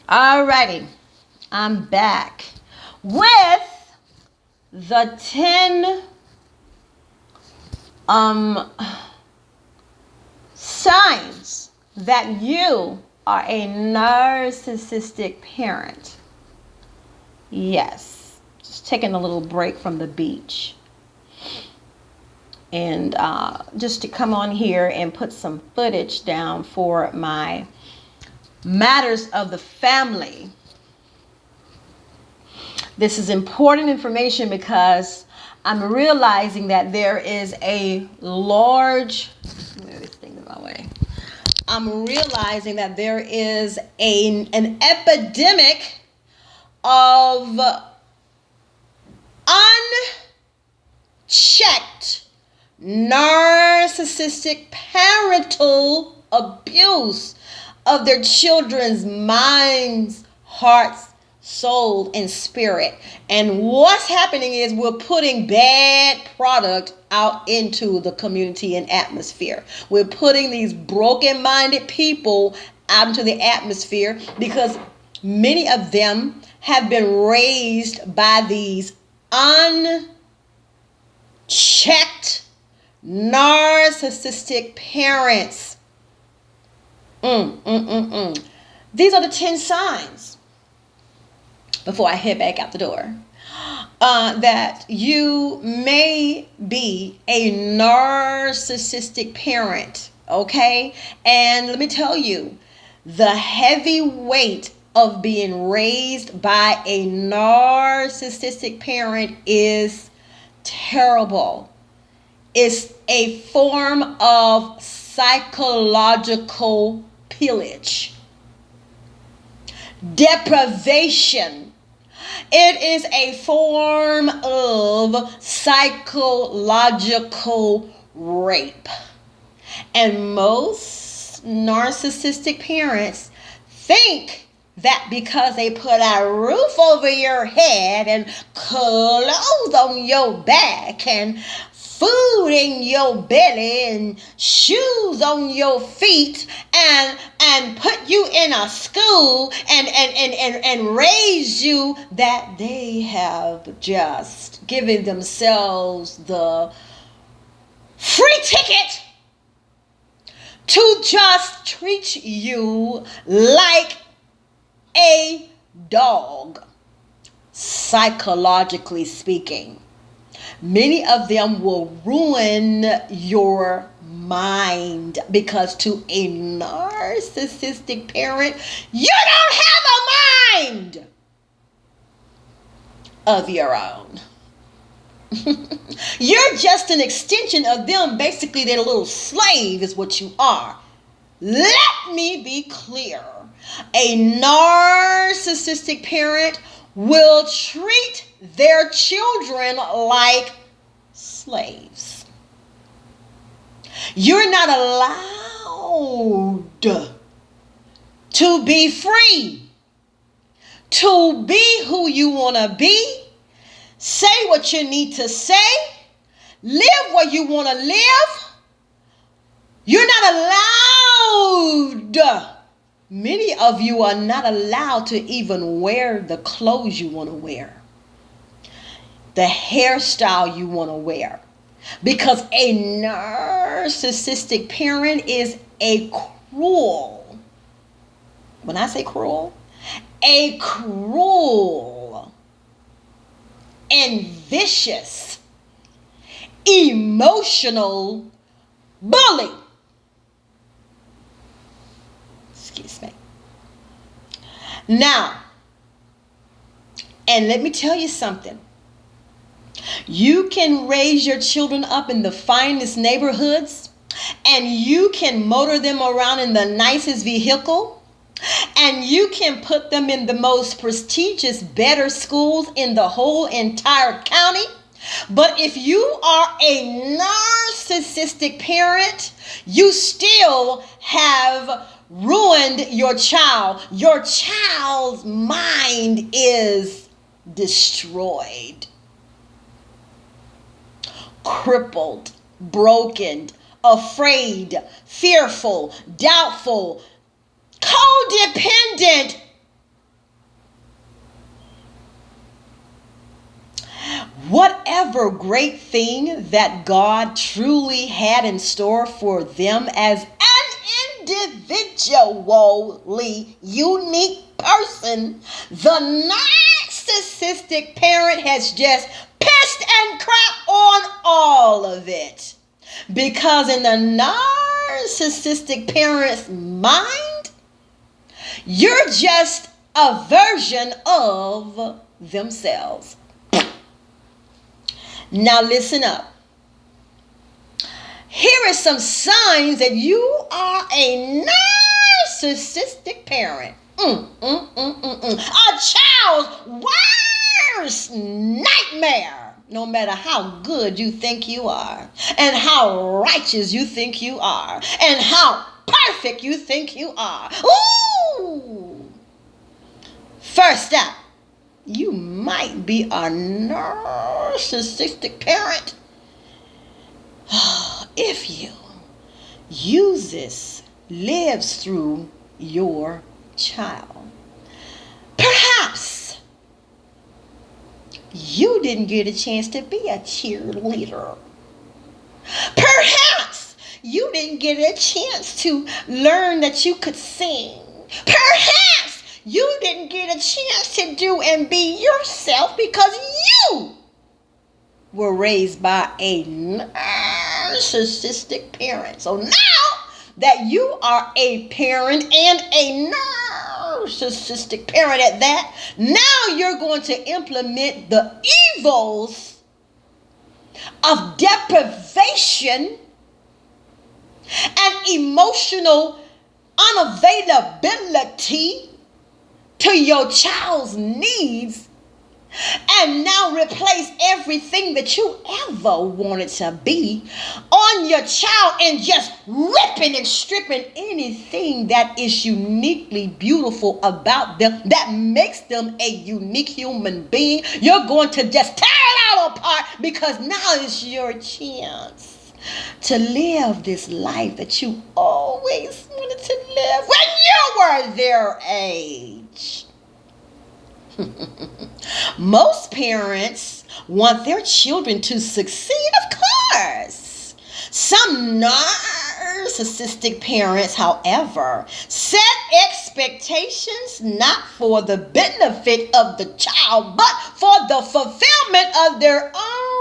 Alrighty, I'm back with the 10 um signs that you are a narcissistic parent. Yes, just taking a little break from the beach and just to come on here and put some footage down for my matters of the family. This is important information because I'm realizing that there is a large, move this thing my way. I'm realizing that there is an epidemic of unchecked narcissistic parental abuse of their children's minds, hearts, soul, and spirit. And what's happening is we're putting bad product out into the community and atmosphere. We're putting these broken-minded people out into the atmosphere because many of them have been raised by these unchecked narcissistic parents. These are the 10 signs before I head back out the door that you may be a narcissistic parent. Okay, and let me tell you, the heavy weight of being raised by a narcissistic parent is terrible. It's a form of psychological pillage, deprivation. It is a form of psychological rape. And most narcissistic parents think that because they put a roof over your head and clothes on your back and food in your belly and shoes on your feet and put you in a school and raise you, that they have just given themselves the free ticket to just treat you like a dog, psychologically speaking. Many of them will ruin your mind because to a narcissistic parent, you don't have a mind of your own. You're just an extension of them. Basically, they're a little slave is what you are. Let me be clear. A narcissistic parent will treat their children like slaves. You're not allowed to be free, to be who you want to be, say what you need to say, live where you want to live. You're not allowed. Many of you are not allowed to even wear the clothes you want to wear, the hairstyle you want to wear, because a narcissistic parent is a cruel, when I say cruel, a cruel and vicious, emotional bully. Excuse me. Now, and let me tell you something. You can raise your children up in the finest neighborhoods, and you can motor them around in the nicest vehicle, and you can put them in the most prestigious, better schools in the whole entire county. But if you are a narcissistic parent, you still have ruined your child. Your child's mind is destroyed, crippled, broken, afraid, fearful, doubtful, codependent, whatever great thing that God truly had in store for them as an individually unique person, the narcissistic parent has just pissed and crap on all of it. Because in the narcissistic parent's mind, you're just a version of themselves. Now listen up. Here are some signs that you are a narcissistic parent. A child's worst nightmare. No matter how good you think you are, and how righteous you think you are, and how perfect you think you are. Ooh! First up, you might be a narcissistic parent if you lives through your child. Perhaps you didn't get a chance to be a cheerleader. Perhaps you didn't get a chance to learn that you could sing. Perhaps you didn't get a chance to do and be yourself because you were raised by a narcissistic parent. So now that you are a parent and a narcissistic parent at that, now you're going to implement the evils of deprivation and emotional unavailability to your child's needs, and now replace everything that you ever wanted to be on your child and just ripping and stripping anything that is uniquely beautiful about them, that makes them a unique human being. You're going to just tear it all apart because now it's your chance to live this life that you always wanted to live when you were their age. Most parents want their children to succeed, of course. Some narcissistic parents, however, set expectations not for the benefit of the child, but for the fulfillment of their own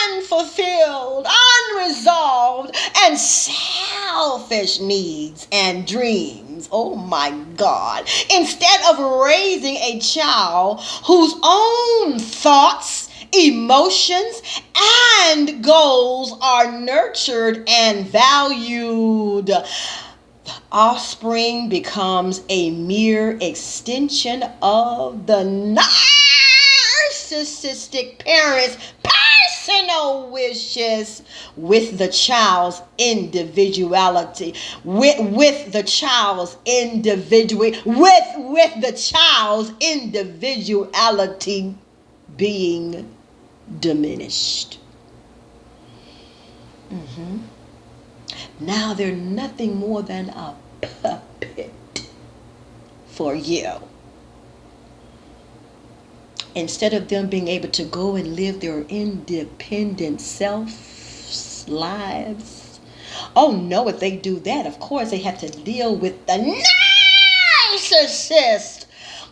unfulfilled, unresolved, and selfish needs and dreams. Oh my God. Instead of raising a child whose own thoughts, emotions, and goals are nurtured and valued, the offspring becomes a mere extension of the narcissistic parents' personal wishes with the child's individuality, with the child's individuality being diminished. Now they're nothing more than a puppet for you. Instead of them being able to go and live their independent self lives. Oh no, if they do that, of course they have to deal with the narcissist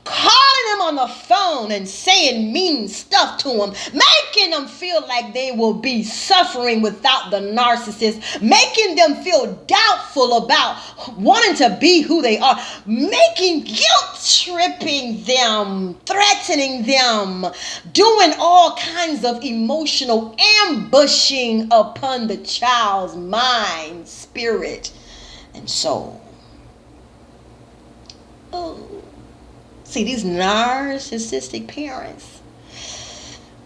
calling them on the phone and saying mean stuff to them, making them feel like they will be suffering without the narcissist, making them feel doubtful about wanting to be who they are, guilt-tripping them, threatening them, doing all kinds of emotional ambushing upon the child's mind, spirit, and soul. Oh. See, these narcissistic parents,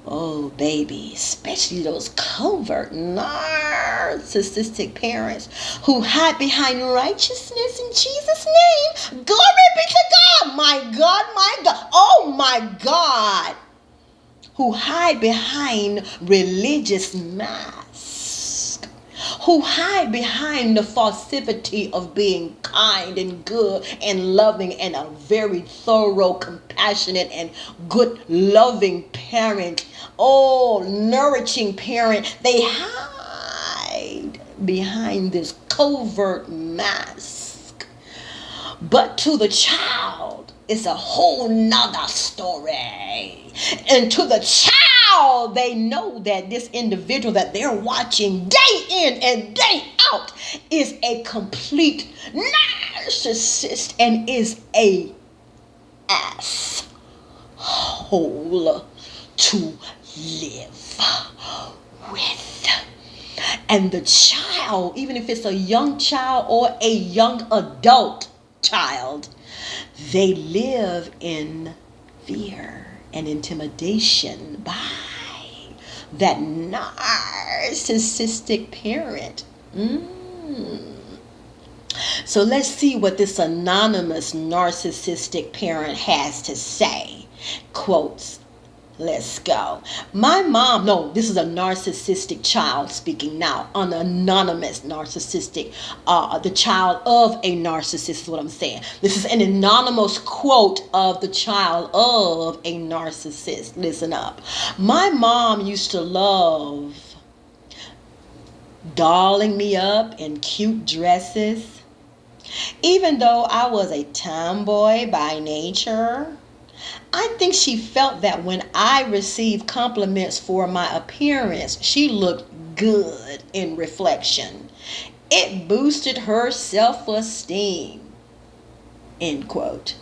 oh baby, especially those covert narcissistic parents who hide behind righteousness in Jesus' name. Glory be to God, my God, oh my God. Who hide behind religious masks, who hide behind the falsity of being kind and good and loving and a very thorough, compassionate and good, loving parent. Oh, nourishing parent. They hide behind this covert mask. But to the child, it's a whole nother story. And to the child, they know that this individual that they're watching day in and day out is a complete narcissist and is a asshole to live with. And the child, even if it's a young child or a young adult child, they live in fear and intimidation by that narcissistic parent. So let's see what this anonymous narcissistic parent has to say. Quotes. Let's go. My mom, no, this is a narcissistic child speaking now. An anonymous narcissistic, the child of a narcissist is what I'm saying. This is an anonymous quote of the child of a narcissist. Listen up. My mom used to love dolling me up in cute dresses. Even though I was a tomboy by nature, I think she felt that when I received compliments for my appearance, she looked good in reflection. It boosted her self-esteem. End quote.